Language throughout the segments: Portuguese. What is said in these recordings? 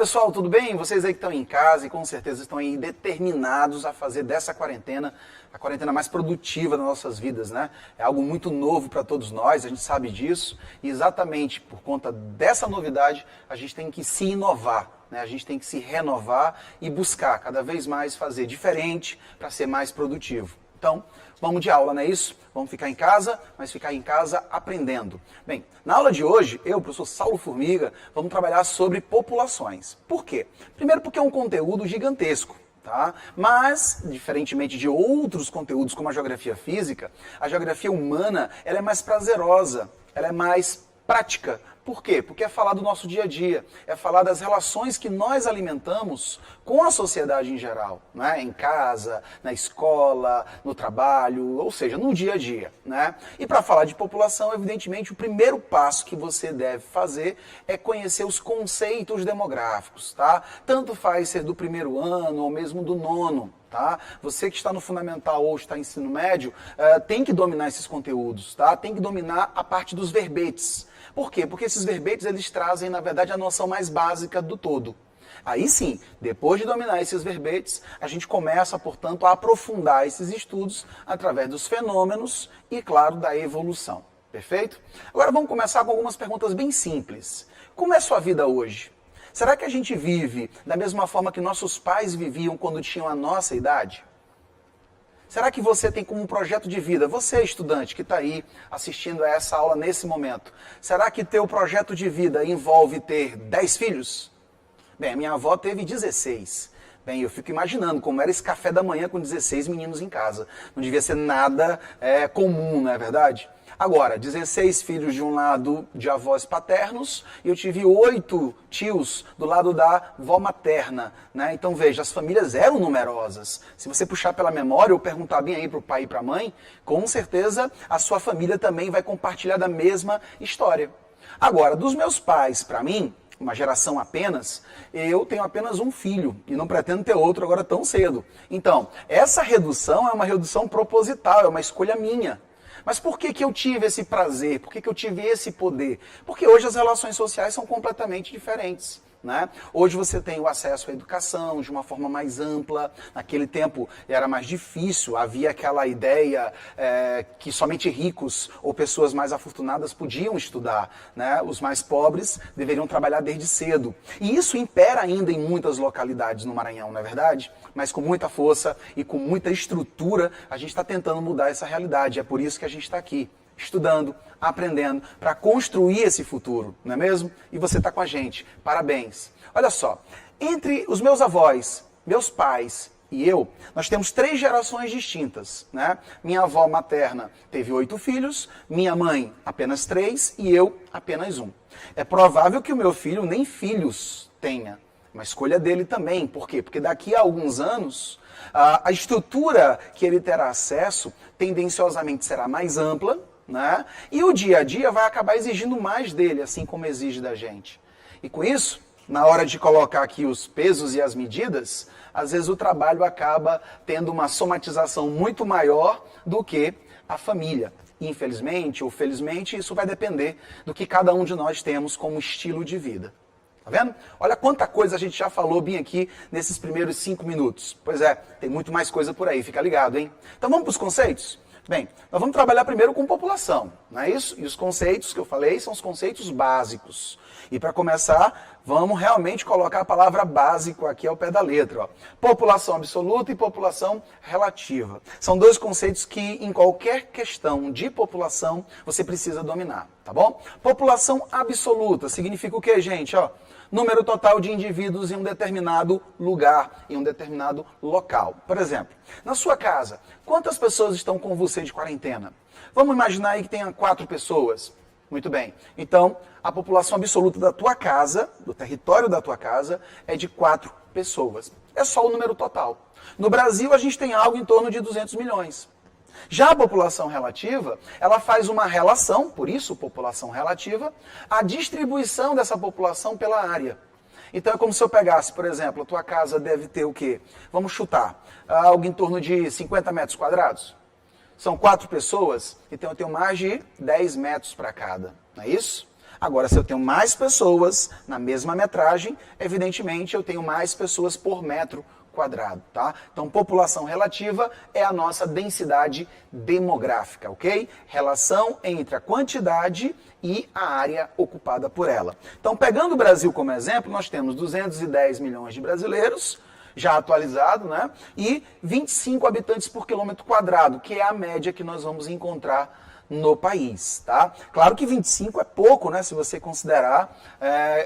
pessoal, tudo bem? Vocês aí que estão em casa e com certeza estão aí determinados a fazer dessa quarentena a quarentena mais produtiva das nossas vidas, né? É algo muito novo para todos nós, a gente sabe disso, e exatamente por conta dessa novidade a gente tem que se inovar, né? A gente tem que se renovar e buscar cada vez mais fazer diferente para ser mais produtivo. Então, vamos de aula, não é isso? Vamos ficar em casa, mas ficar em casa aprendendo. Bem, na aula de hoje, eu, professor Saulo Formiga, vamos trabalhar sobre populações. Por quê? Primeiro porque é um conteúdo gigantesco, tá? Mas, diferentemente de outros conteúdos como a geografia física, a geografia humana ela é mais prazerosa, ela é mais prática. Por quê? Porque é falar do nosso dia a dia, é falar das relações que nós alimentamos com a sociedade em geral, né? Em casa, na escola, no trabalho, ou seja, no dia a dia, né? E para falar de população, evidentemente, o primeiro passo que você deve fazer é conhecer os conceitos demográficos, tá? Tanto faz ser do primeiro ano ou mesmo do nono. Tá? Você que está no fundamental ou está no ensino médio, tem que dominar esses conteúdos, tá? Tem que dominar a parte dos verbetes. Por quê? Porque esses verbetes eles trazem, na verdade, a noção mais básica do todo. Aí sim, depois de dominar esses verbetes, a gente começa, portanto, a aprofundar esses estudos através dos fenômenos e, claro, da evolução. Perfeito? Agora vamos começar com algumas perguntas bem simples. Como é a sua vida hoje? Será que a gente vive da mesma forma que nossos pais viviam quando tinham a nossa idade? Será que você tem como um projeto de vida, você estudante que está aí assistindo a essa aula nesse momento, será que teu projeto de vida envolve ter 10 filhos? Bem, a minha avó teve 16. Bem, eu fico imaginando como era esse café da manhã com 16 meninos em casa. Não devia ser nada comum, não é verdade? Agora, 16 filhos de um lado de avós paternos e eu tive 8 tios do lado da avó materna, né? Então veja, as famílias eram numerosas. Se você puxar pela memória ou perguntar bem aí para o pai e para a mãe, com certeza a sua família também vai compartilhar da mesma história. Agora, dos meus pais para mim, uma geração apenas, eu tenho apenas um filho e não pretendo ter outro agora tão cedo. Então, essa redução é uma redução proposital, é uma escolha minha. Mas por que eu tive esse prazer? Por que eu tive esse poder? Porque hoje as relações sociais são completamente diferentes. Né? Hoje você tem o acesso à educação de uma forma mais ampla. Naquele tempo era mais difícil, havia aquela ideia que somente ricos ou pessoas mais afortunadas podiam estudar. Né? Os mais pobres deveriam trabalhar desde cedo. E isso impera ainda em muitas localidades no Maranhão, não é verdade? Mas com muita força e com muita estrutura, a gente está tentando mudar essa realidade. É por isso que a gente está aqui, estudando, aprendendo, para construir esse futuro, não é mesmo? E você está com a gente. Parabéns. Olha só, entre os meus avós, meus pais e eu, nós temos 3 gerações distintas, né? Minha avó materna teve 8 filhos, minha mãe apenas 3 e eu apenas 1. É provável que o meu filho nem filhos tenha. Uma escolha dele também. Por quê? Porque daqui a alguns anos, a estrutura que ele terá acesso tendenciosamente será mais ampla, né? E o dia a dia vai acabar exigindo mais dele, assim como exige da gente. E com isso, na hora de colocar aqui os pesos e as medidas, às vezes o trabalho acaba tendo uma somatização muito maior do que a família. Infelizmente ou felizmente, isso vai depender do que cada um de nós temos como estilo de vida. Tá vendo? Olha quanta coisa a gente já falou bem aqui nesses primeiros 5 minutos. Pois é, tem muito mais coisa por aí, fica ligado, hein? Então vamos para os conceitos? Bem, nós vamos trabalhar primeiro com população, não é isso? E os conceitos que eu falei são os conceitos básicos. E para começar, vamos realmente colocar a palavra básico aqui ao pé da letra. Ó. População absoluta e população relativa. São 2 conceitos que em qualquer questão de população você precisa dominar, tá bom? População absoluta significa o que, gente? Ó, número total de indivíduos em um determinado lugar, em um determinado local. Por exemplo, na sua casa, quantas pessoas estão com você de quarentena? Vamos imaginar aí que tenha 4 pessoas. Muito bem. Então, a população absoluta da tua casa, do território da tua casa, é de 4 pessoas. É só o número total. No Brasil, a gente tem algo em torno de 200 milhões. Já a população relativa, ela faz uma relação, por isso população relativa, a distribuição dessa população pela área. Então é como se eu pegasse, por exemplo, a tua casa deve ter o quê? Vamos chutar, algo em torno de 50 metros quadrados. São 4 pessoas, então eu tenho mais de 10 metros para cada, não é isso? Agora, se eu tenho mais pessoas na mesma metragem, evidentemente eu tenho mais pessoas por metro quadrado, tá? Então, população relativa é a nossa densidade demográfica, ok? Relação entre a quantidade e a área ocupada por ela. Então, pegando o Brasil como exemplo, nós temos 210 milhões de brasileiros, já atualizado, né? E 25 habitantes por quilômetro quadrado, que é a média que nós vamos encontrar no país, tá? Claro que 25 é pouco, né? Se você considerar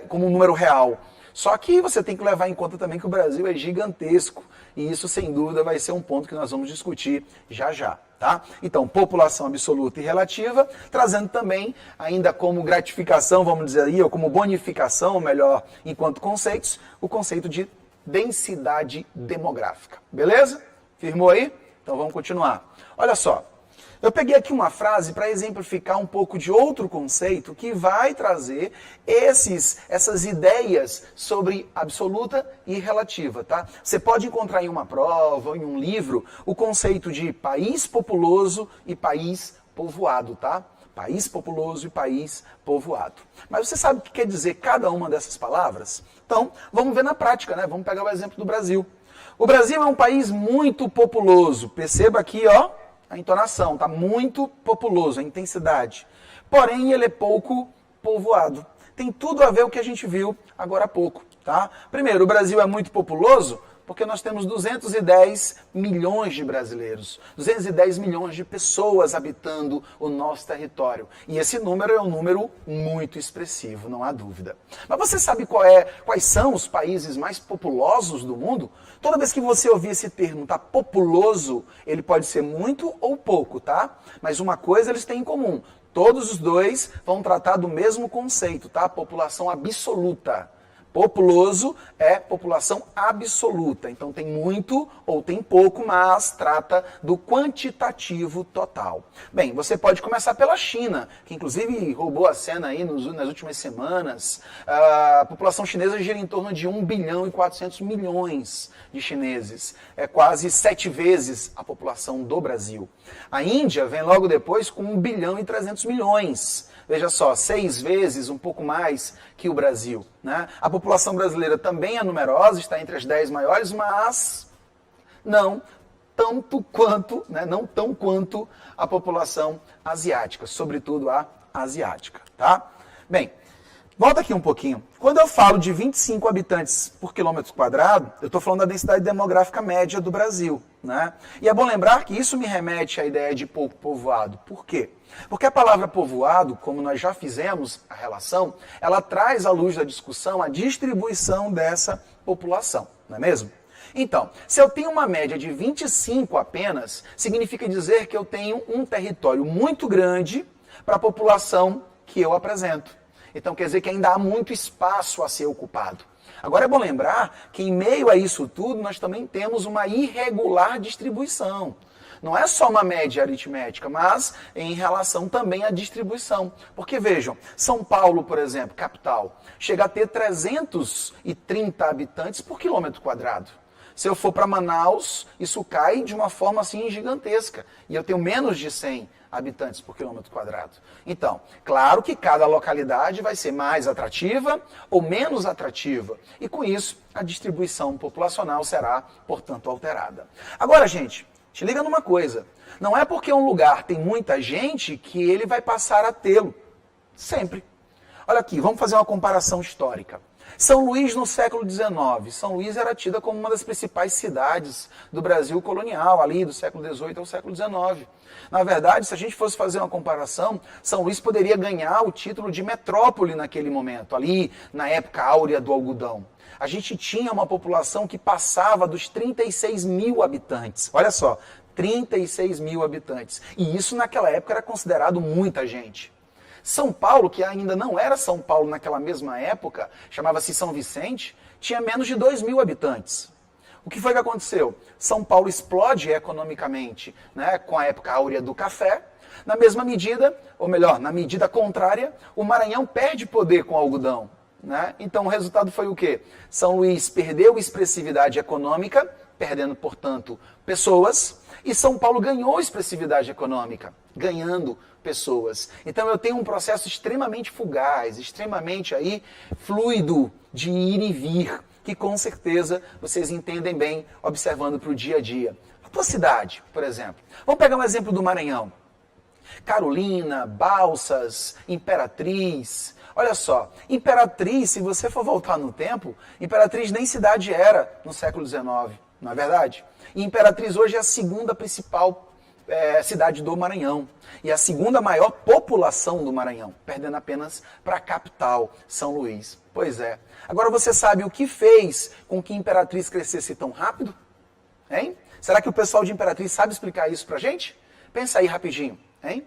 como um número real. Só que você tem que levar em conta também que o Brasil é gigantesco. E isso, sem dúvida, vai ser um ponto que nós vamos discutir já já, tá? Então, população absoluta e relativa, trazendo também, ainda como gratificação, vamos dizer aí, ou como bonificação, melhor, enquanto conceitos, o conceito de densidade demográfica. Beleza? Firmou aí? Então vamos continuar. Olha só. Eu peguei aqui uma frase para exemplificar um pouco de outro conceito que vai trazer essas ideias sobre absoluta e relativa, tá? Você pode encontrar em uma prova, em um livro, o conceito de país populoso e país povoado, tá? País populoso e país povoado. Mas você sabe o que quer dizer cada uma dessas palavras? Então, vamos ver na prática, né? Vamos pegar o exemplo do Brasil. O Brasil é um país muito populoso. Perceba aqui, ó, a entonação, tá muito populoso, a intensidade. Porém, ele é pouco povoado. Tem tudo a ver com o que a gente viu agora há pouco, tá? Primeiro, o Brasil é muito populoso porque nós temos 210 milhões de brasileiros, 210 milhões de pessoas habitando o nosso território. E esse número é um número muito expressivo, não há dúvida. Mas você sabe quais são os países mais populosos do mundo? Toda vez que você ouvir esse termo, tá, populoso, ele pode ser muito ou pouco, tá? Mas uma coisa eles têm em comum. Todos os dois vão tratar do mesmo conceito, tá? População absoluta. Populoso é população absoluta, então tem muito ou tem pouco, mas trata do quantitativo total. Bem, você pode começar pela China, que inclusive roubou a cena aí nas últimas semanas. A população chinesa gira em torno de 1 bilhão e 400 milhões de chineses. É quase 7 vezes a população do Brasil. A Índia vem logo depois com 1 bilhão e 300 milhões. Veja só, 6 vezes, um pouco mais que o Brasil, né? A população brasileira também é numerosa, está entre as 10 maiores, mas não tanto quanto, né? Não tão quanto a população asiática, sobretudo a asiática, tá? Bem, volta aqui um pouquinho. Quando eu falo de 25 habitantes por quilômetro quadrado, eu estou falando da densidade demográfica média do Brasil, né? E é bom lembrar que isso me remete à ideia de pouco povoado. Por quê? Porque a palavra povoado, como nós já fizemos a relação, ela traz à luz da discussão a distribuição dessa população, não é mesmo? Então, se eu tenho uma média de 25 apenas, significa dizer que eu tenho um território muito grande para a população que eu apresento. Então quer dizer que ainda há muito espaço a ser ocupado. Agora é bom lembrar que em meio a isso tudo nós também temos uma irregular distribuição. Não é só uma média aritmética, mas em relação também à distribuição. Porque vejam, São Paulo, por exemplo, capital, chega a ter 330 habitantes por quilômetro quadrado. Se eu for para Manaus, isso cai de uma forma assim gigantesca. E eu tenho menos de 100 habitantes por quilômetro quadrado. Então, claro que cada localidade vai ser mais atrativa ou menos atrativa. E com isso, a distribuição populacional será, portanto, alterada. Agora, gente, te liga numa coisa. Não é porque um lugar tem muita gente que ele vai passar a tê-lo. Sempre. Olha aqui, vamos fazer uma comparação histórica. São Luís no século XIX. São Luís era tida como uma das principais cidades do Brasil colonial, ali do século XVIII ao século XIX. Na verdade, se a gente fosse fazer uma comparação, São Luís poderia ganhar o título de metrópole naquele momento, ali na época áurea do algodão. A gente tinha uma população que passava dos 36 mil habitantes. Olha só, 36 mil habitantes. E isso naquela época era considerado muita gente. São Paulo, que ainda não era São Paulo naquela mesma época, chamava-se São Vicente, tinha menos de 2 mil habitantes. O que foi que aconteceu? São Paulo explode economicamente, né, com a época áurea do café. Na mesma medida, ou melhor, na medida contrária, o Maranhão perde poder com o algodão. Né? Então o resultado foi o quê? São Luís perdeu expressividade econômica perdendo, portanto, pessoas, e São Paulo ganhou expressividade econômica, ganhando pessoas. Então eu tenho um processo extremamente fugaz, extremamente aí fluido de ir e vir, que com certeza vocês entendem bem observando para o dia a dia. A tua cidade, por exemplo. Vamos pegar um exemplo do Maranhão. Carolina, Balsas, Imperatriz. Olha só, Imperatriz, se você for voltar no tempo, Imperatriz nem cidade era no século XIX, não é verdade? E Imperatriz hoje é a segunda principal cidade do Maranhão. E a segunda maior população do Maranhão, perdendo apenas para a capital, São Luís. Pois é. Agora você sabe o que fez com que Imperatriz crescesse tão rápido? Hein? Será que o pessoal de Imperatriz sabe explicar isso pra gente? Pensa aí rapidinho, hein?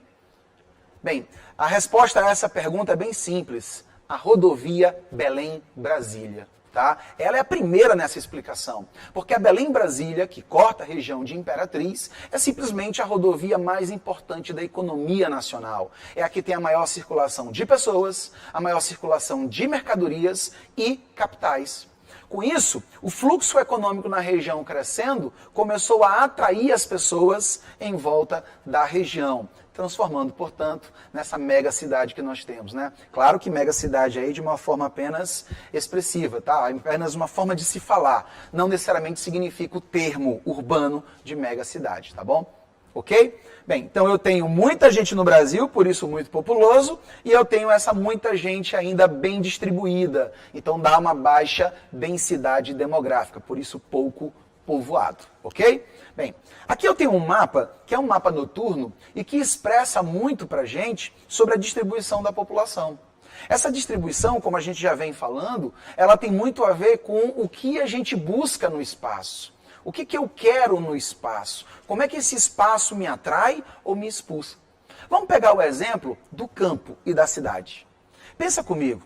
Bem, a resposta a essa pergunta é bem simples. A rodovia Belém-Brasília. Tá? Ela é a primeira nessa explicação, porque a Belém-Brasília, que corta a região de Imperatriz, é simplesmente a rodovia mais importante da economia nacional. É a que tem a maior circulação de pessoas, a maior circulação de mercadorias e capitais. Com isso, o fluxo econômico na região crescendo começou a atrair as pessoas em volta da região, transformando, portanto, nessa mega cidade que nós temos, né? Claro que mega cidade aí de uma forma apenas expressiva, tá? Apenas uma forma de se falar. Não necessariamente significa o termo urbano de mega cidade, tá bom? Ok? Bem, então eu tenho muita gente no Brasil, por isso muito populoso, e eu tenho essa muita gente ainda bem distribuída. Então dá uma baixa densidade demográfica, por isso pouco povoado, ok? Bem, aqui eu tenho um mapa, que é um mapa noturno, e que expressa muito pra gente sobre a distribuição da população. Essa distribuição, como a gente já vem falando, ela tem muito a ver com o que a gente busca no espaço. O que eu quero no espaço? Como é que esse espaço me atrai ou me expulsa? Vamos pegar o exemplo do campo e da cidade. Pensa comigo,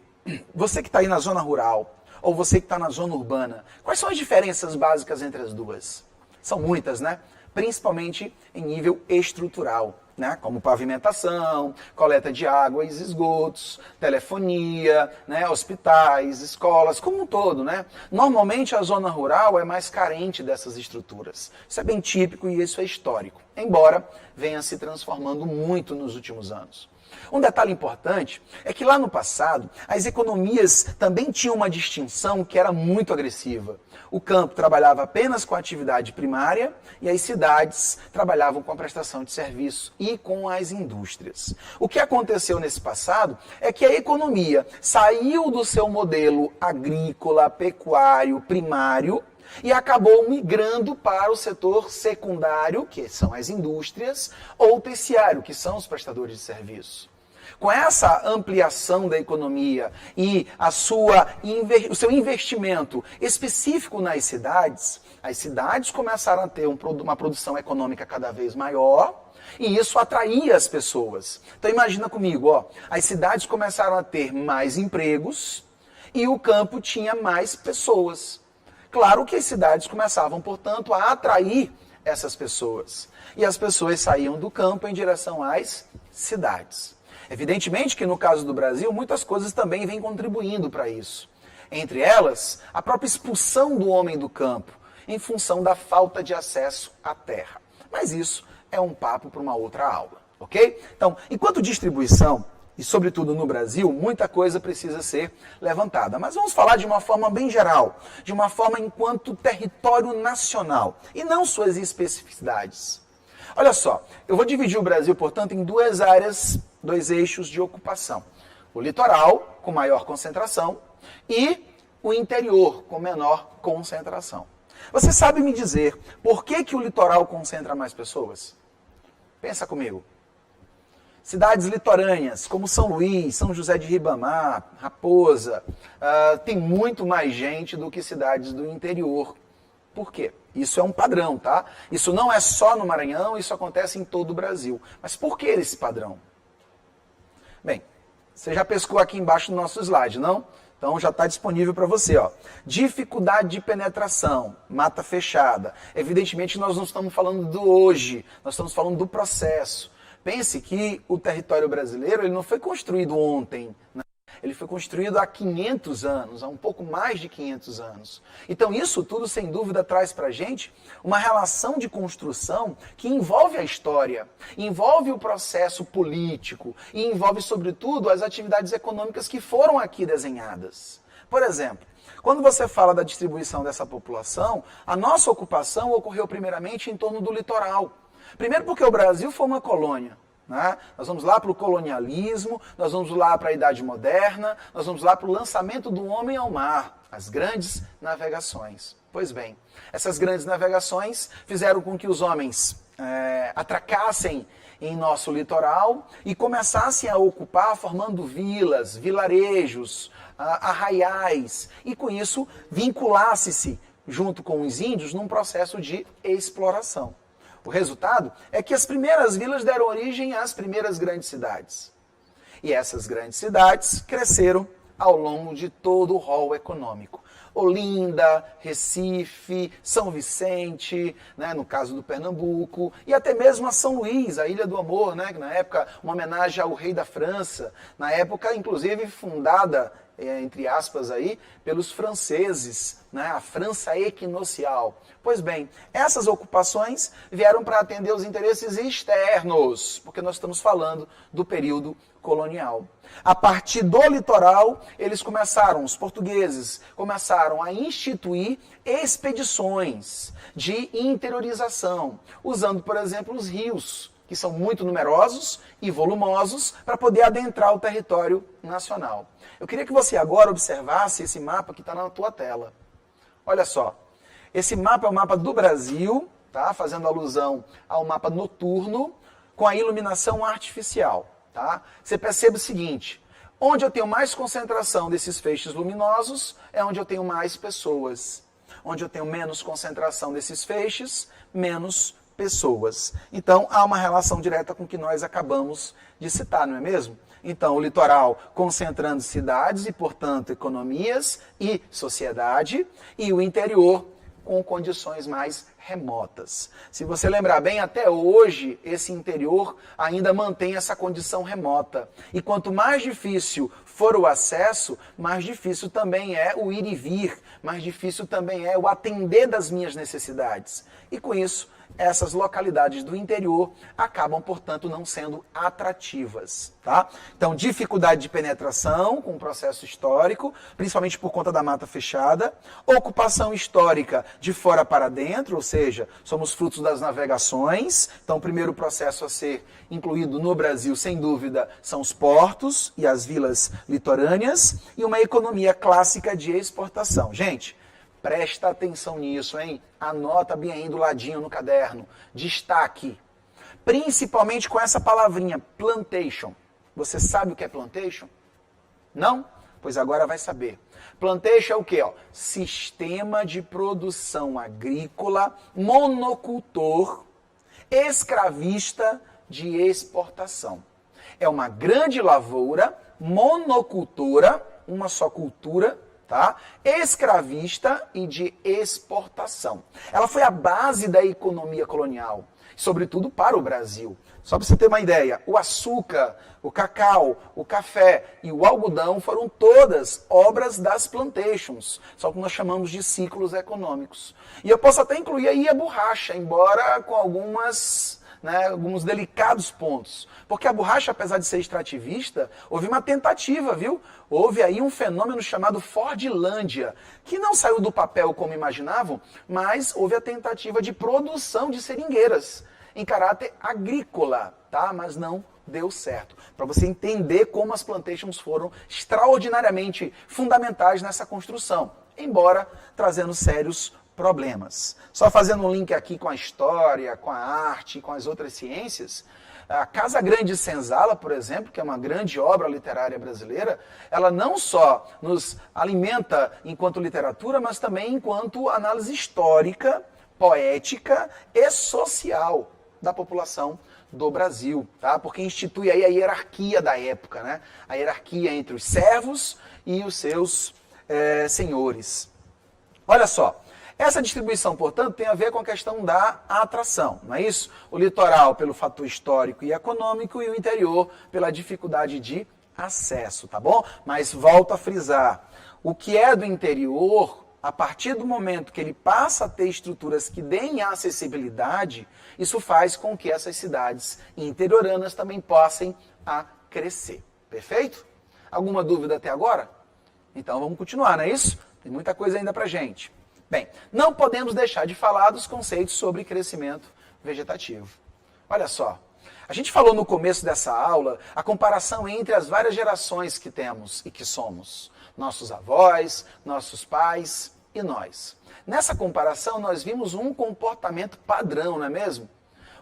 você que está aí na zona rural, ou você que está na zona urbana, quais são as diferenças básicas entre as duas? São muitas, né? Principalmente em nível estrutural, né? Como pavimentação, coleta de água e esgotos, telefonia, né? Hospitais, escolas, como um todo, né? Normalmente a zona rural é mais carente dessas estruturas. Isso é bem típico e isso é histórico, embora venha se transformando muito nos últimos anos. Um detalhe importante é que lá no passado, as economias também tinham uma distinção que era muito agressiva. O campo trabalhava apenas com a atividade primária e as cidades trabalhavam com a prestação de serviço e com as indústrias. O que aconteceu nesse passado é que a economia saiu do seu modelo agrícola, pecuário, primário, e acabou migrando para o setor secundário, que são as indústrias, ou terciário, que são os prestadores de serviço. Com essa ampliação da economia e o seu investimento específico nas cidades, as cidades começaram a ter uma produção econômica cada vez maior, e isso atraía as pessoas. Então imagina comigo, ó, as cidades começaram a ter mais empregos e o campo tinha mais pessoas. Claro que as cidades começavam, portanto, a atrair essas pessoas. E as pessoas saíam do campo em direção às cidades. Evidentemente que no caso do Brasil, muitas coisas também vêm contribuindo para isso. Entre elas, a própria expulsão do homem do campo, em função da falta de acesso à terra. Mas isso é um papo para uma outra aula, ok? Então, enquanto distribuição, e sobretudo no Brasil, muita coisa precisa ser levantada. Mas vamos falar de uma forma bem geral, de uma forma enquanto território nacional, e não suas especificidades. Olha só, eu vou dividir o Brasil, portanto, em duas áreas, dois eixos de ocupação. O litoral, com maior concentração, e o interior, com menor concentração. Você sabe me dizer por que o litoral concentra mais pessoas? Pensa comigo. Cidades litorâneas, como São Luís, São José de Ribamar, Raposa, tem muito mais gente do que cidades do interior. Por quê? Isso é um padrão, tá? Isso não é só no Maranhão, isso acontece em todo o Brasil. Mas por que esse padrão? Bem, você já pescou aqui embaixo no nosso slide, não? Então já está disponível para você, ó. Dificuldade de penetração, mata fechada. Evidentemente nós não estamos falando do hoje, nós estamos falando do processo. Pense que o território brasileiro ele não foi construído ontem, né? Ele foi construído há 500 anos, há um pouco mais de 500 anos. Então isso tudo, sem dúvida, traz para a gente uma relação de construção que envolve a história, envolve o processo político e envolve, sobretudo, as atividades econômicas que foram aqui desenhadas. Por exemplo, quando você fala da distribuição dessa população, a nossa ocupação ocorreu primeiramente em torno do litoral. Primeiro porque o Brasil foi uma colônia. Né? Nós vamos lá para o colonialismo, nós vamos lá para a Idade Moderna, nós vamos lá para o lançamento do homem ao mar, as grandes navegações. Pois bem, essas grandes navegações fizeram com que os homens atracassem em nosso litoral e começassem a ocupar formando vilas, vilarejos, arraiais, e com isso vinculasse-se junto com os índios num processo de exploração. O resultado é que as primeiras vilas deram origem às primeiras grandes cidades. E essas grandes cidades cresceram ao longo de todo o rol econômico. Olinda, Recife, São Vicente, né, no caso do Pernambuco, e até mesmo a São Luís, a Ilha do Amor, né, que na época uma homenagem ao rei da França, na época inclusive fundada, entre aspas aí, pelos franceses, né, a França equinocial. Pois bem, essas ocupações vieram para atender os interesses externos, porque nós estamos falando do período colonial. A partir do litoral, os portugueses começaram a instituir expedições de interiorização, usando, por exemplo, os rios, que são muito numerosos e volumosos, para poder adentrar o território nacional. Eu queria que você agora observasse esse mapa que está na tua tela. Olha só, esse mapa é o mapa do Brasil, tá? Fazendo alusão ao mapa noturno, com a iluminação artificial. Tá? Você percebe o seguinte, onde eu tenho mais concentração desses feixes luminosos é onde eu tenho mais pessoas. Onde eu tenho menos concentração desses feixes, menos pessoas. Então, há uma relação direta com o que nós acabamos de citar, não é mesmo? Então, o litoral concentrando cidades e, portanto, economias e sociedade, e o interior com condições mais remotas. Se você lembrar bem, até hoje, esse interior ainda mantém essa condição remota. E quanto mais difícil for o acesso, mais difícil também é o ir e vir, mais difícil também é o atender das minhas necessidades. E com isso, essas localidades do interior acabam, portanto, não sendo atrativas. Tá? Então, dificuldade de penetração com o processo histórico, principalmente por conta da mata fechada, ocupação histórica de fora para dentro, ou seja, somos frutos das navegações. Então, o primeiro processo a ser incluído no Brasil, sem dúvida, são os portos e as vilas litorâneas, e uma economia clássica de exportação. Gente, presta atenção nisso, hein? Anota bem aí do ladinho no caderno. Destaque. Principalmente com essa palavrinha, plantation. Você sabe o que é plantation? Não? Pois agora vai saber. Plantation é o quê? Sistema de produção agrícola, monocultor, escravista de exportação. É uma grande lavoura, monocultora, uma só cultura, tá? Escravista e de exportação. Ela foi a base da economia colonial, sobretudo para o Brasil. Só para você ter uma ideia, o açúcar, o cacau, o café e o algodão foram todas obras das plantations, só que nós chamamos de ciclos econômicos. E eu posso até incluir aí a borracha, embora com alguns delicados pontos. Porque a borracha, apesar de ser extrativista, houve uma tentativa, viu? Houve aí um fenômeno chamado Fordlândia, que não saiu do papel como imaginavam, mas houve a tentativa de produção de seringueiras em caráter agrícola, tá? Mas não deu certo. Para você entender como as plantations foram extraordinariamente fundamentais nessa construção, embora trazendo sérios problemas. Só fazendo um link aqui com a história, com a arte, com as outras ciências, a Casa Grande de Senzala, por exemplo, que é uma grande obra literária brasileira, ela não só nos alimenta enquanto literatura, mas também enquanto análise histórica, poética e social da população do Brasil, tá? Porque institui aí a hierarquia da época, né? A hierarquia entre os servos e os seus senhores. Olha só, essa distribuição, portanto, tem a ver com a questão da atração, não é isso? O litoral pelo fator histórico e econômico e o interior pela dificuldade de acesso, tá bom? Mas volto a frisar, o que é do interior, a partir do momento que ele passa a ter estruturas que deem acessibilidade, isso faz com que essas cidades interioranas também possam a crescer. Perfeito? Alguma dúvida até agora? Então vamos continuar, não é isso? Tem muita coisa ainda pra gente. Bem, não podemos deixar de falar dos conceitos sobre crescimento vegetativo. Olha só, a gente falou no começo dessa aula a comparação entre as várias gerações que temos e que somos. Nossos avós, nossos pais e nós. Nessa comparação nós vimos um comportamento padrão, não é mesmo?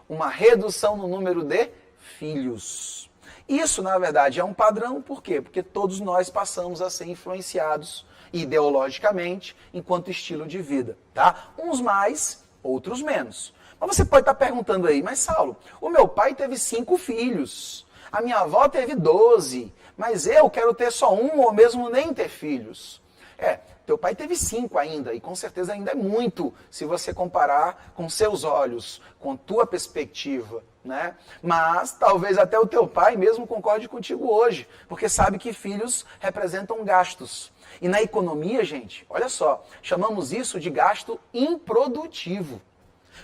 Uma redução no número de filhos. Isso, na verdade, é um padrão, por quê? Porque todos nós passamos a ser influenciados ideologicamente enquanto estilo de vida, tá? Uns mais, outros menos. Mas você pode estar perguntando aí, mas Saulo, o meu pai teve 5 filhos, a minha avó teve 12, mas eu quero ter só um ou mesmo nem ter filhos. Teu pai teve 5 ainda, e com certeza ainda é muito, se você comparar com seus olhos, com tua perspectiva, né? Mas talvez até o teu pai mesmo concorde contigo hoje, porque sabe que filhos representam gastos. E na economia, gente, olha só, chamamos isso de gasto improdutivo.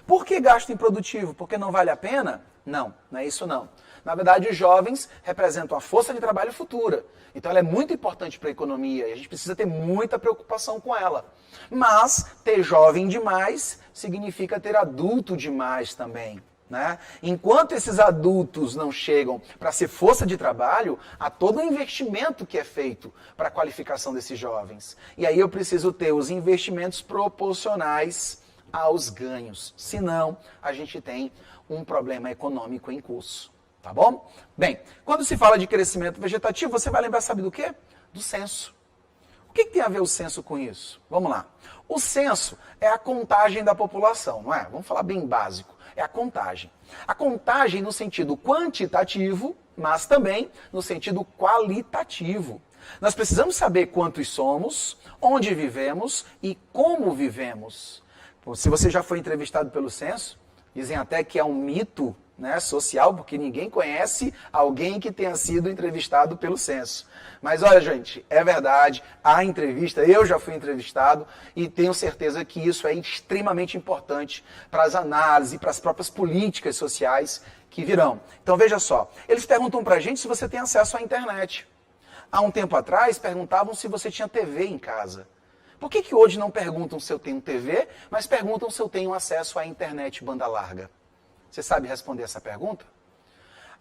Por que gasto improdutivo? Porque não vale a pena? Não, não é isso não. Na verdade, os jovens representam a força de trabalho futura. Então ela é muito importante para a economia e a gente precisa ter muita preocupação com ela. Mas ter jovem demais significa ter adulto demais também. Né? Enquanto esses adultos não chegam para ser força de trabalho, há todo um investimento que é feito para a qualificação desses jovens. E aí eu preciso ter os investimentos proporcionais aos ganhos. Senão, a gente tem um problema econômico em curso. Tá bom? Bem, quando se fala de crescimento vegetativo, você vai lembrar, sabe do quê? Do censo. O que tem a ver o censo com isso? Vamos lá. O censo é a contagem da população, não é? Vamos falar bem básico. É a contagem. A contagem no sentido quantitativo, mas também no sentido qualitativo. Nós precisamos saber quantos somos, onde vivemos e como vivemos. Se você já foi entrevistado pelo censo, dizem até que é um mito, né, social, porque ninguém conhece alguém que tenha sido entrevistado pelo censo. Mas olha, gente, é verdade, há entrevista, eu já fui entrevistado e tenho certeza que isso é extremamente importante para as análises e para as próprias políticas sociais que virão. Então veja só, eles perguntam para a gente se você tem acesso à internet. Há um tempo atrás perguntavam se você tinha TV em casa. Por que hoje não perguntam se eu tenho TV, mas perguntam se eu tenho acesso à internet banda larga? Você sabe responder essa pergunta?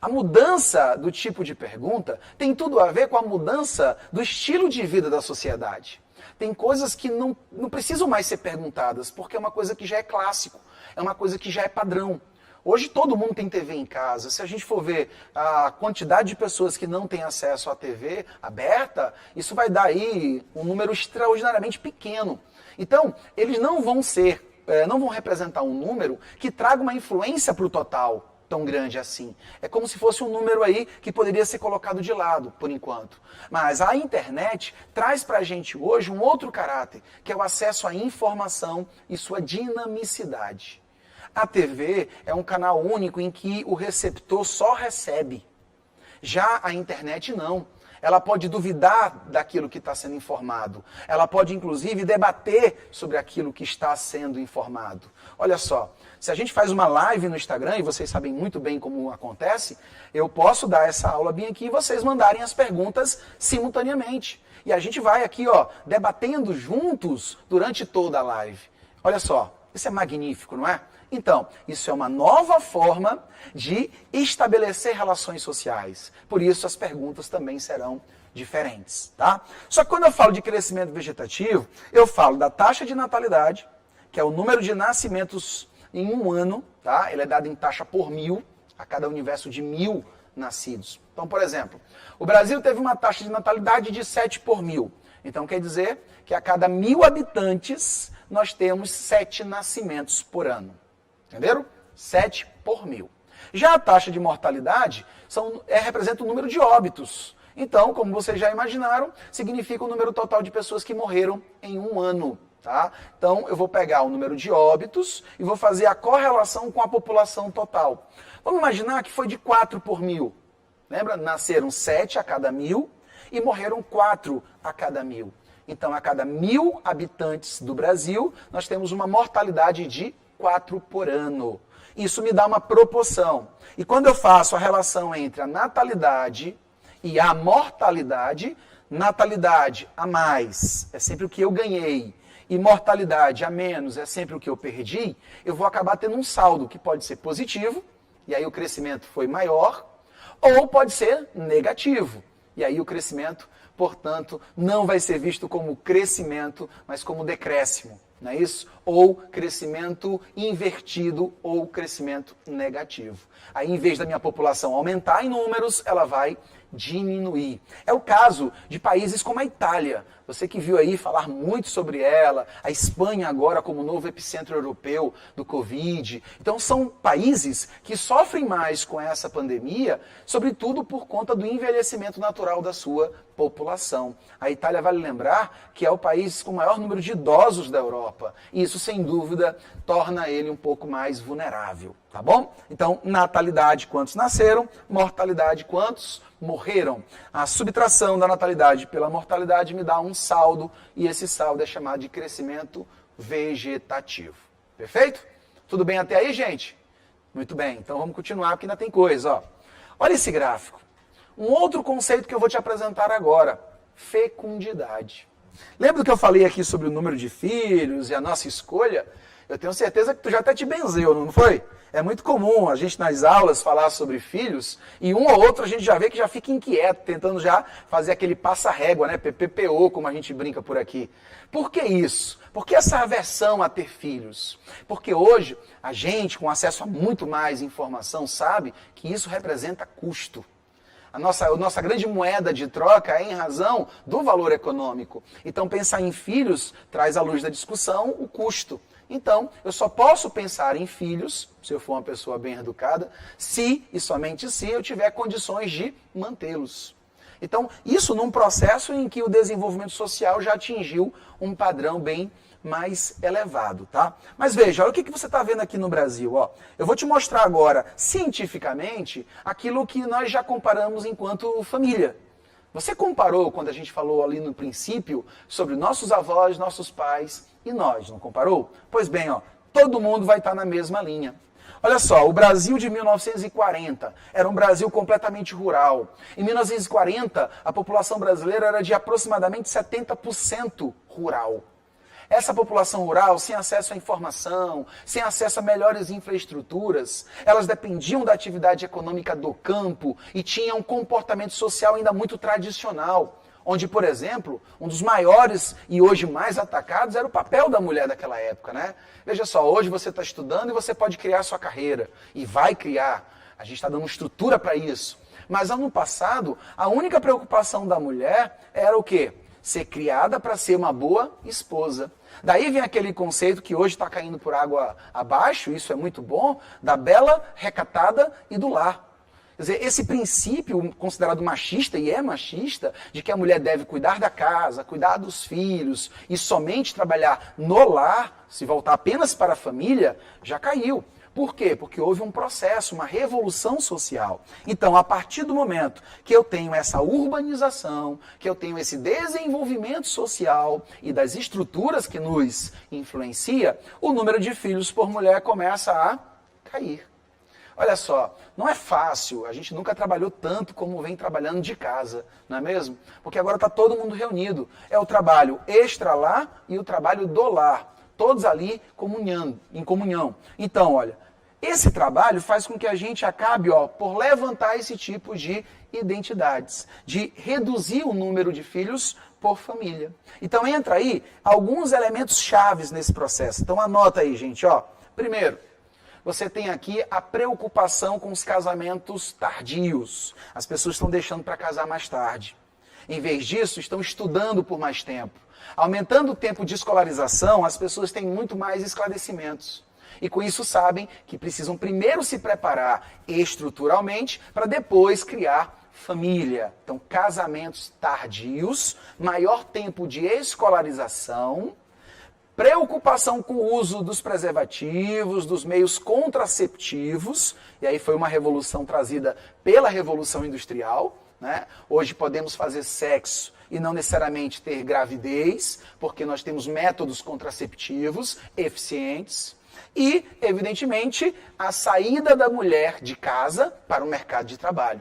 A mudança do tipo de pergunta tem tudo a ver com a mudança do estilo de vida da sociedade. Tem coisas que não precisam mais ser perguntadas, porque é uma coisa que já é clássico, é uma coisa que já é padrão. Hoje todo mundo tem TV em casa. Se a gente for ver a quantidade de pessoas que não têm acesso à TV aberta, isso vai dar aí um número extraordinariamente pequeno. Então, eles não vão representar um número que traga uma influência para o total tão grande assim. É como se fosse um número aí que poderia ser colocado de lado, por enquanto. Mas a internet traz para a gente hoje um outro caráter, que é o acesso à informação e sua dinamicidade. A TV é um canal único em que o receptor só recebe. Já a internet não. Ela pode duvidar daquilo que está sendo informado. Ela pode, inclusive, debater sobre aquilo que está sendo informado. Olha só, se a gente faz uma live no Instagram, e vocês sabem muito bem como acontece, eu posso dar essa aula bem aqui e vocês mandarem as perguntas simultaneamente. E a gente vai aqui, debatendo juntos durante toda a live. Olha só, isso é magnífico, não é? Então, isso é uma nova forma de estabelecer relações sociais. Por isso, as perguntas também serão diferentes, tá? Só que quando eu falo de crescimento vegetativo, eu falo da taxa de natalidade, que é o número de nascimentos em um ano, tá? Ele é dado em taxa por 1000, a cada universo de 1000 nascidos. Então, por exemplo, o Brasil teve uma taxa de natalidade de 7 por 1000. Então, quer dizer que a cada 1000 habitantes, nós temos 7 nascimentos por ano. Entenderam? 7 por 1000. Já a taxa de mortalidade representa o número de óbitos. Então, como vocês já imaginaram, significa o número total de pessoas que morreram em um ano. Tá? Então, eu vou pegar o número de óbitos e vou fazer a correlação com a população total. Vamos imaginar que foi de 4 por 1000. Lembra? Nasceram 7 a cada 1.000 e morreram 4 a cada 1.000. Então, a cada 1.000 habitantes do Brasil, nós temos uma mortalidade de 4 por ano. Isso me dá uma proporção. E quando eu faço a relação entre a natalidade e a mortalidade, natalidade a mais é sempre o que eu ganhei, e mortalidade a menos é sempre o que eu perdi, eu vou acabar tendo um saldo que pode ser positivo, e aí o crescimento foi maior, ou pode ser negativo, e aí o crescimento, portanto, não vai ser visto como crescimento, mas como decréscimo, não é isso? Ou crescimento invertido ou crescimento negativo. Aí, em vez da minha população aumentar em números, ela vai diminuir. É o caso de países como a Itália. Você que viu aí falar muito sobre ela, a Espanha agora como novo epicentro europeu do Covid. Então são países que sofrem mais com essa pandemia, sobretudo por conta do envelhecimento natural da sua população. A Itália, vale lembrar, que é o país com o maior número de idosos da Europa. E isso, sem dúvida, torna ele um pouco mais vulnerável. Tá bom? Então, natalidade, quantos nasceram? Mortalidade, quantos morreram? A subtração da natalidade pela mortalidade me dá um saldo, e esse saldo é chamado de crescimento vegetativo. Perfeito? Tudo bem até aí, gente? Muito bem, então vamos continuar, porque ainda tem coisa. Ó. Olha esse gráfico. Um outro conceito que eu vou te apresentar agora, fecundidade. Lembra que eu falei aqui sobre o número de filhos e a nossa escolha? Eu tenho certeza que tu já até te benzeu, não foi? É muito comum a gente nas aulas falar sobre filhos e um ou outro a gente já vê que já fica inquieto, tentando já fazer aquele passa-régua, né? PPPO, como a gente brinca por aqui. Por que isso? Por que essa aversão a ter filhos? Porque hoje a gente, com acesso a muito mais informação, sabe que isso representa custo. A nossa grande moeda de troca é em razão do valor econômico. Então, pensar em filhos traz à luz da discussão o custo. Então, eu só posso pensar em filhos, se eu for uma pessoa bem educada, se e somente se eu tiver condições de mantê-los. Então, isso num processo em que o desenvolvimento social já atingiu um padrão bem mais elevado, tá? Mas veja, olha o que você está vendo aqui no Brasil, ó. Eu vou te mostrar agora, cientificamente, aquilo que nós já comparamos enquanto família. Você comparou, quando a gente falou ali no princípio, sobre nossos avós, nossos pais e nós, não comparou? Pois bem, ó, todo mundo vai estar na mesma linha. Olha só, o Brasil de 1940 era um Brasil completamente rural. Em 1940, a população brasileira era de aproximadamente 70% rural. Essa população rural, sem acesso à informação, sem acesso a melhores infraestruturas, elas dependiam da atividade econômica do campo e tinham um comportamento social ainda muito tradicional, onde, por exemplo, um dos maiores e hoje mais atacados era o papel da mulher daquela época, né? Veja só, hoje você está estudando e você pode criar sua carreira, e vai criar. A gente está dando estrutura para isso. Mas ano passado, a única preocupação da mulher era o quê? Ser criada para ser uma boa esposa. Daí vem aquele conceito que hoje está caindo por água abaixo, isso é muito bom, da bela, recatada e do lar. Quer dizer, esse princípio considerado machista, e é machista, de que a mulher deve cuidar da casa, cuidar dos filhos e somente trabalhar no lar, se voltar apenas para a família, já caiu. Por quê? Porque houve um processo, uma revolução social. Então, a partir do momento que eu tenho essa urbanização, que eu tenho esse desenvolvimento social e das estruturas que nos influencia, o número de filhos por mulher começa a cair. Olha só, não é fácil, a gente nunca trabalhou tanto como vem trabalhando de casa, não é mesmo? Porque agora está todo mundo reunido. É o trabalho extra-lar e o trabalho do lar. Todos ali em comunhão. Então, olha, esse trabalho faz com que a gente acabe por levantar esse tipo de identidades, de reduzir o número de filhos por família. Então, entra aí alguns elementos chaves nesse processo. Então, anota aí, gente. Primeiro, você tem aqui a preocupação com os casamentos tardios. As pessoas estão deixando para casar mais tarde. Em vez disso, estão estudando por mais tempo. Aumentando o tempo de escolarização, as pessoas têm muito mais esclarecimentos. E com isso sabem que precisam primeiro se preparar estruturalmente para depois criar família. Então, casamentos tardios, maior tempo de escolarização, preocupação com o uso dos preservativos, dos meios contraceptivos, e aí foi uma revolução trazida pela Revolução Industrial, né? Hoje podemos fazer sexo e não necessariamente ter gravidez, porque nós temos métodos contraceptivos eficientes. E, evidentemente, a saída da mulher de casa para o mercado de trabalho.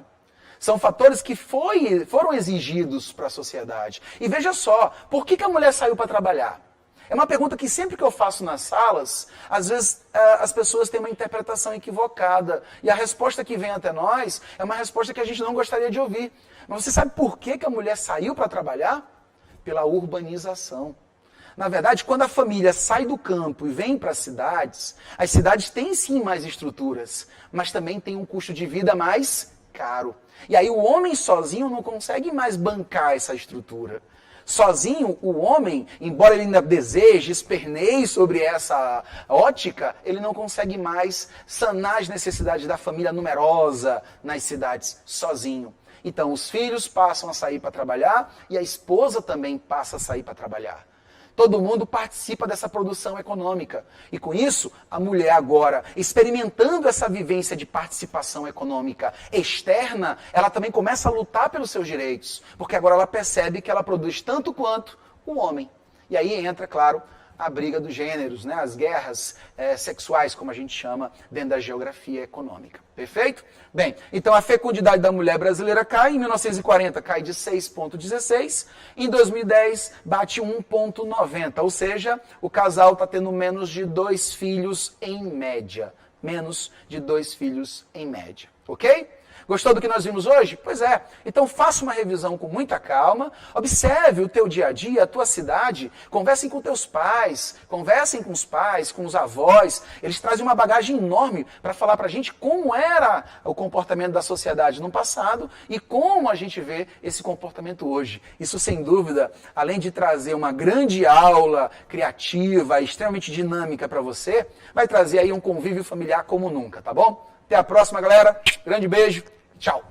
São fatores que foram exigidos para a sociedade. E veja só, por que a mulher saiu para trabalhar? É uma pergunta que sempre que eu faço nas salas, às vezes as pessoas têm uma interpretação equivocada. E a resposta que vem até nós é uma resposta que a gente não gostaria de ouvir. Mas você sabe por que a mulher saiu para trabalhar? Pela urbanização. Na verdade, quando a família sai do campo e vem para as cidades têm sim mais estruturas, mas também têm um custo de vida mais caro. E aí o homem sozinho não consegue mais bancar essa estrutura. Sozinho, o homem, embora ele ainda deseje, esperneie sobre essa ótica, ele não consegue mais sanar as necessidades da família numerosa nas cidades sozinho. Então, os filhos passam a sair para trabalhar e a esposa também passa a sair para trabalhar. Todo mundo participa dessa produção econômica. E com isso, a mulher agora, experimentando essa vivência de participação econômica externa, ela também começa a lutar pelos seus direitos. Porque agora ela percebe que ela produz tanto quanto o homem. E aí entra, claro, a briga dos gêneros, né? As guerras sexuais, como a gente chama, dentro da geografia econômica. Perfeito? Bem, então a fecundidade da mulher brasileira cai, em 1940 cai de 6,16, em 2010 bate 1,90, ou seja, o casal está tendo menos de 2 filhos em média. Menos de 2 filhos em média, ok? Gostou do que nós vimos hoje? Pois é. Então faça uma revisão com muita calma, observe o teu dia a dia, a tua cidade, conversem com teus pais, conversem com os pais, com os avós. Eles trazem uma bagagem enorme para falar para a gente como era o comportamento da sociedade no passado e como a gente vê esse comportamento hoje. Isso, sem dúvida, além de trazer uma grande aula criativa, extremamente dinâmica para você, vai trazer aí um convívio familiar como nunca, tá bom? Até a próxima, galera. Grande beijo. Tchau.